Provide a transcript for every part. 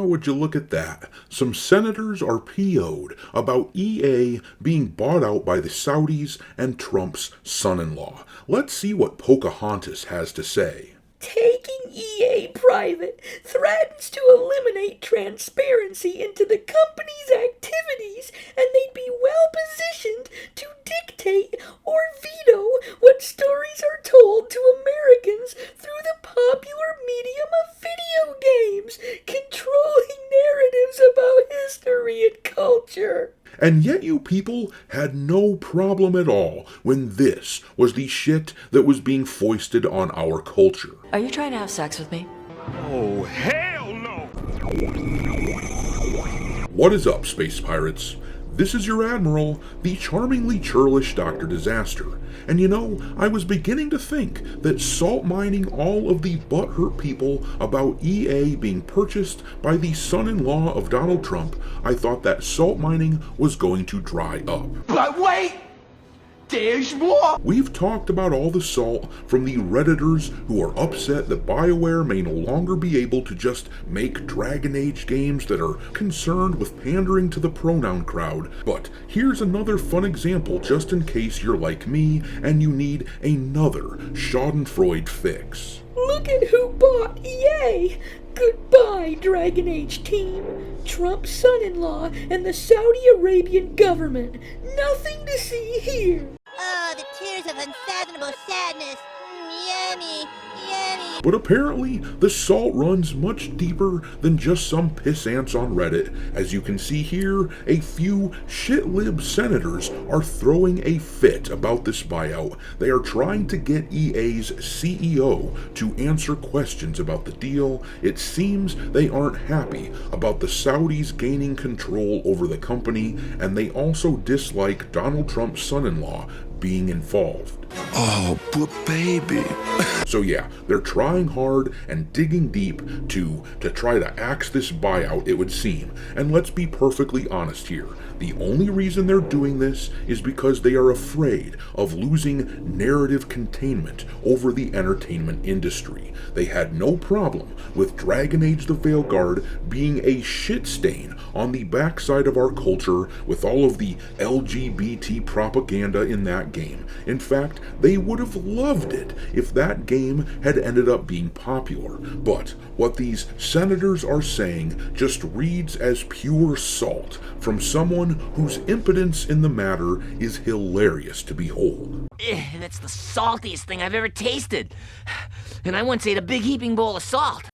Now would you look at that? Some senators are PO'd about EA being bought out by the Saudis and Trump's son-in-law. Let's see what Pocahontas has to say. Taking EA private threatens to eliminate transparency into the company's activities, and they'd be well positioned to dictate or veto what stories are told to Americans through the popular medium of video games, controlling narratives about history and culture. And yet you people had no problem at all when this was the shit that was being foisted on our culture. Are you trying to have sex with me? Oh, hell no! What is up, space pirates? This is your Admiral, the charmingly churlish Dr. Disaster. And you know, I was beginning to think that salt mining all of the butthurt people about EA being purchased by the son-in-law of Donald Trump, I thought that salt mining was going to dry up. But wait! There's more! We've talked about all the salt from the Redditors who are upset that BioWare may no longer be able to just make Dragon Age games that are concerned with pandering to the pronoun crowd. But here's another fun example just in case you're like me and you need another schadenfreude fix. Look at who bought EA! Goodbye, Dragon Age team! Trump's son-in-law and the Saudi Arabian government. Nothing to see here. Oh, the tears of unfathomable sadness. Yummy, yummy. But apparently, the salt runs much deeper than just some piss ants on Reddit. As you can see here, a few shit-lib senators are throwing a fit about this buyout. They are trying to get EA's CEO to answer questions about the deal. It seems they aren't happy about the Saudis gaining control over the company, and they also dislike Donald Trump's son-in-law being involved. Oh, but baby. So yeah, they're trying hard and digging deep to try to axe this buyout, it would seem. And let's be perfectly honest here. The only reason they're doing this is because they are afraid of losing narrative containment over the entertainment industry. They had no problem with Dragon Age the Veilguard being a shit stain on the backside of our culture with all of the LGBT propaganda in that game. In fact, they would have loved it if that game had ended up being popular. But what these senators are saying just reads as pure salt from someone whose impotence in the matter is hilarious to behold. That's the saltiest thing I've ever tasted. And I once ate a big heaping bowl of salt.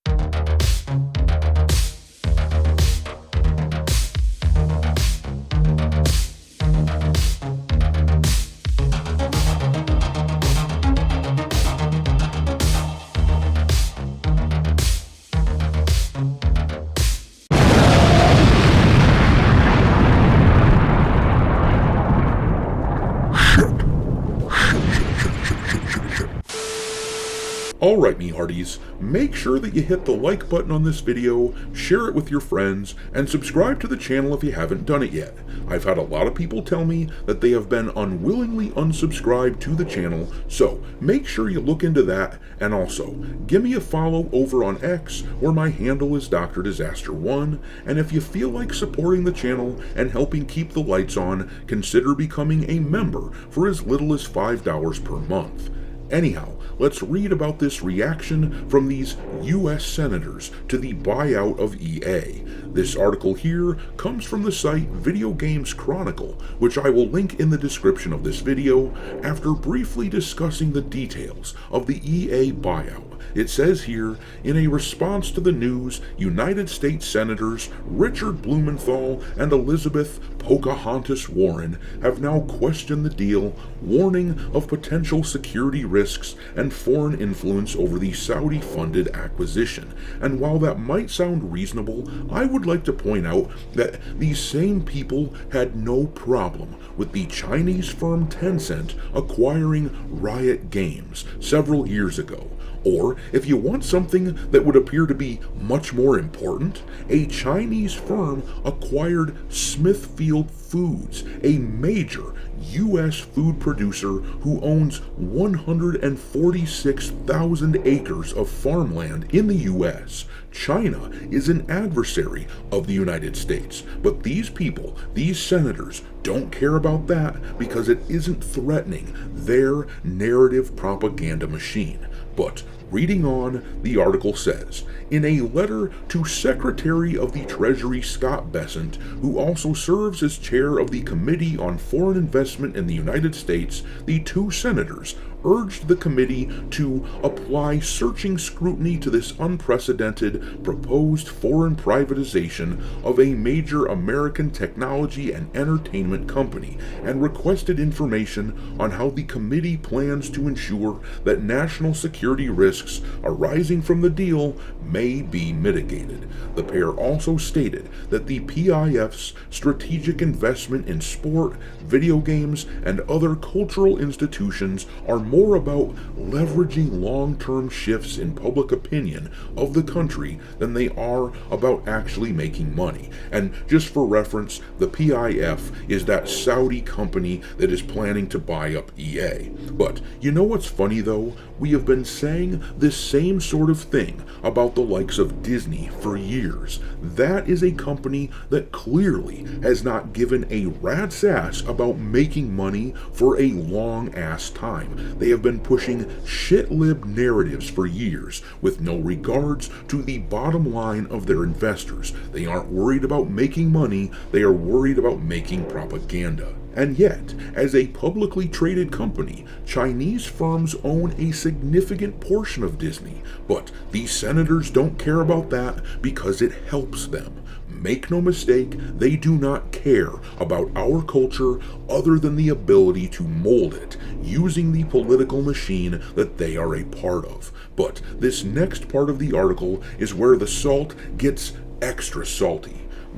Alright, me hearties, make sure that you hit the like button on this video, share it with your friends, and subscribe to the channel if you haven't done it yet. I've had a lot of people tell me that they have been unwillingly unsubscribed to the channel, so make sure you look into that, and also, give me a follow over on X, where my handle is Dr. Disaster1, and if you feel like supporting the channel and helping keep the lights on, consider becoming a member for as little as $5 per month. Anyhow, let's read about this reaction from these US senators to the buyout of EA. This article here comes from the site Video Games Chronicle, which I will link in the description of this video after briefly discussing the details of the EA buyout. It says here, in a response to the news, United States Senators Richard Blumenthal and Elizabeth Pocahontas Warren have now questioned the deal, warning of potential security risks and foreign influence over the Saudi-funded acquisition. And while that might sound reasonable, I would like to point out that these same people had no problem with the Chinese firm Tencent acquiring Riot Games several years ago. Or, if you want something that would appear to be much more important, a Chinese firm acquired Smithfield Foods, a major U.S. food producer who owns 146,000 acres of farmland in the U.S. China is an adversary of the United States, but these people, these senators, don't care about that because it isn't threatening their narrative propaganda machine. But reading on, the article says, in a letter to Secretary of the Treasury Scott Bessent, who also serves as chair of the Committee on Foreign Investment in the United States, the two senators urged the committee to apply searching scrutiny to this unprecedented proposed foreign privatization of a major American technology and entertainment company, and requested information on how the committee plans to ensure that national security risks arising from the deal may be mitigated. The pair also stated that the PIF's strategic investment in sport, video games, and other cultural institutions are more about leveraging long-term shifts in public opinion of the country than they are about actually making money. And just for reference, the PIF is that Saudi company that is planning to buy up EA. But you know what's funny though? We have been saying this same sort of thing about the likes of Disney for years. That is a company that clearly has not given a rat's ass about making money for a long ass time. They have been pushing shit-lib narratives for years with no regards to the bottom line of their investors. They aren't worried about making money, they are worried about making propaganda. And yet, as a publicly traded company, Chinese firms own a significant portion of Disney, but these senators don't care about that because it helps them. Make no mistake, they do not care about our culture other than the ability to mold it, using the political machine that they are a part of. But this next part of the article is where the salt gets extra salty.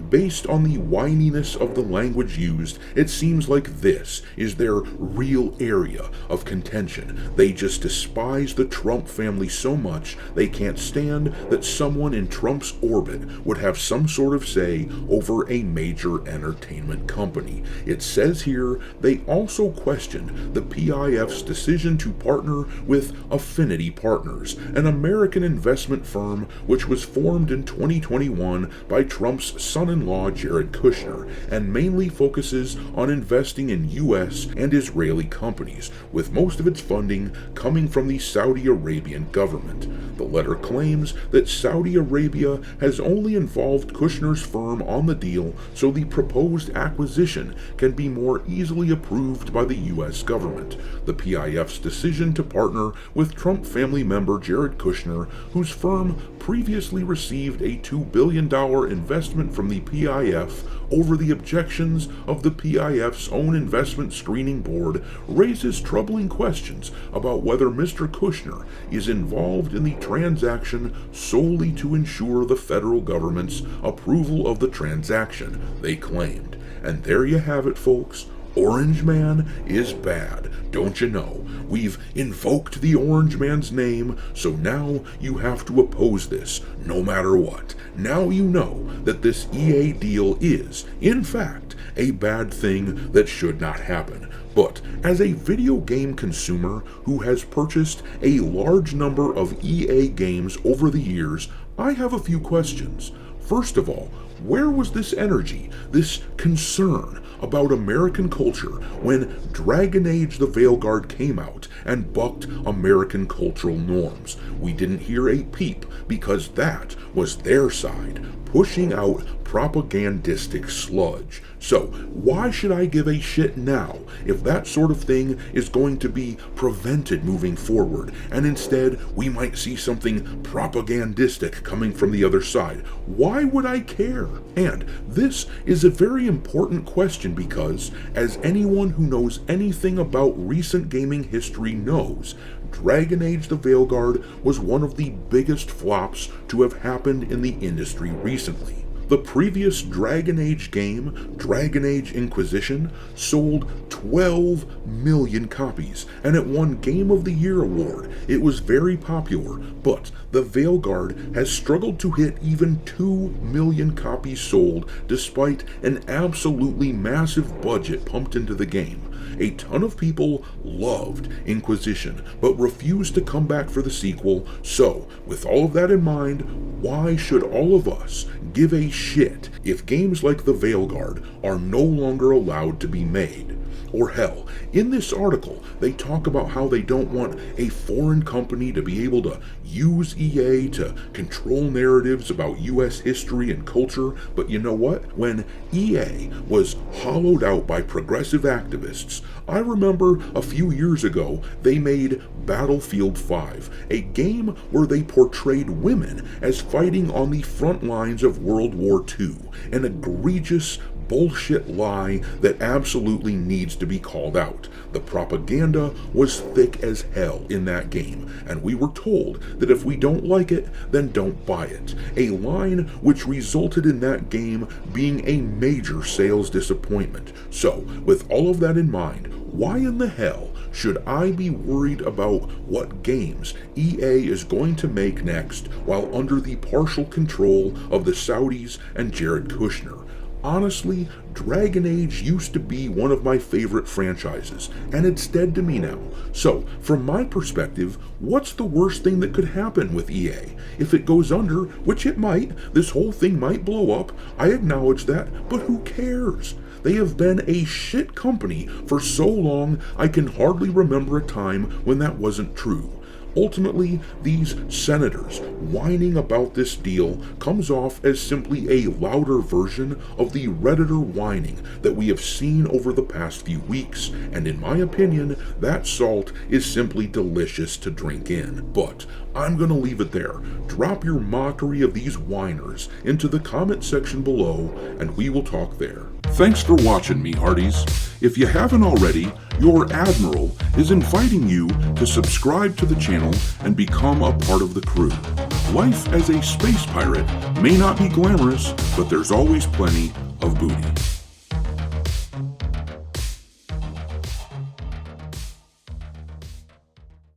Based on the whininess of the language used, it seems like this is their real area of contention. They just despise the Trump family so much they can't stand that someone in Trump's orbit would have some sort of say over a major entertainment company. It says here they also questioned the PIF's decision to partner with Affinity Partners, an American investment firm which was formed in 2021 by Trump's son-in-law Jared Kushner, and mainly focuses on investing in U.S. and Israeli companies, with most of its funding coming from the Saudi Arabian government. The letter claims that Saudi Arabia has only involved Kushner's firm on the deal so the proposed acquisition can be more easily approved by the U.S. government. The PIF's decision to partner with Trump family member Jared Kushner, whose firm previously received a $2 billion investment from the PIF over the objections of the PIF's own investment screening board, raises troubling questions about whether Mr. Kushner is involved in the transaction solely to ensure the federal government's approval of the transaction, they claimed. And there you have it, folks. Orange Man is bad, don't you know? We've invoked the Orange Man's name, so now you have to oppose this, no matter what. Now you know that this EA deal is, in fact, a bad thing that should not happen. But as a video game consumer who has purchased a large number of EA games over the years, I have a few questions. First of all, where was this energy, this concern about American culture when Dragon Age the Veilguard came out and bucked American cultural norms? We didn't hear a peep because that was their side, pushing out propagandistic sludge. So why should I give a shit now if that sort of thing is going to be prevented moving forward, and instead we might see something propagandistic coming from the other side? Why would I care? And this is a very important question because, as anyone who knows anything about recent gaming history knows, Dragon Age the Veilguard was one of the biggest flops to have happened in the industry recently. The previous Dragon Age game, Dragon Age Inquisition, sold 12 million copies, and it won Game of the Year award. It was very popular, but the Veilguard has struggled to hit even 2 million copies sold despite an absolutely massive budget pumped into the game. A ton of people loved Inquisition, but refused to come back for the sequel, so, with all of that in mind, why should all of us give a shit if games like the Veilguard are no longer allowed to be made? Or hell, in this article, they talk about how they don't want a foreign company to be able to use EA to control narratives about US history and culture, but you know what? When EA was hollowed out by progressive activists, I remember a few years ago they made Battlefield 5, a game where they portrayed women as fighting on the front lines of World War II, an egregious bullshit lie that absolutely needs to be called out. The propaganda was thick as hell in that game, and we were told that if we don't like it, then don't buy it. A line which resulted in that game being a major sales disappointment. So, with all of that in mind, why in the hell should I be worried about what games EA is going to make next while under the partial control of the Saudis and Jared Kushner? Honestly, Dragon Age used to be one of my favorite franchises, and it's dead to me now. So, from my perspective, what's the worst thing that could happen with EA? If it goes under, which it might, this whole thing might blow up, I acknowledge that, but who cares? They have been a shit company for so long, I can hardly remember a time when that wasn't true. Ultimately, these senators whining about this deal comes off as simply a louder version of the Redditor whining that we have seen over the past few weeks, and in my opinion, that salt is simply delicious to drink in. But I'm gonna leave it there. Drop your mockery of these whiners into the comment section below, and we will talk there. Thanks for watching me, Hearties. If you haven't already, your Admiral is inviting you to subscribe to the channel and become a part of the crew. Life as a space pirate may not be glamorous, but there's always plenty of booty.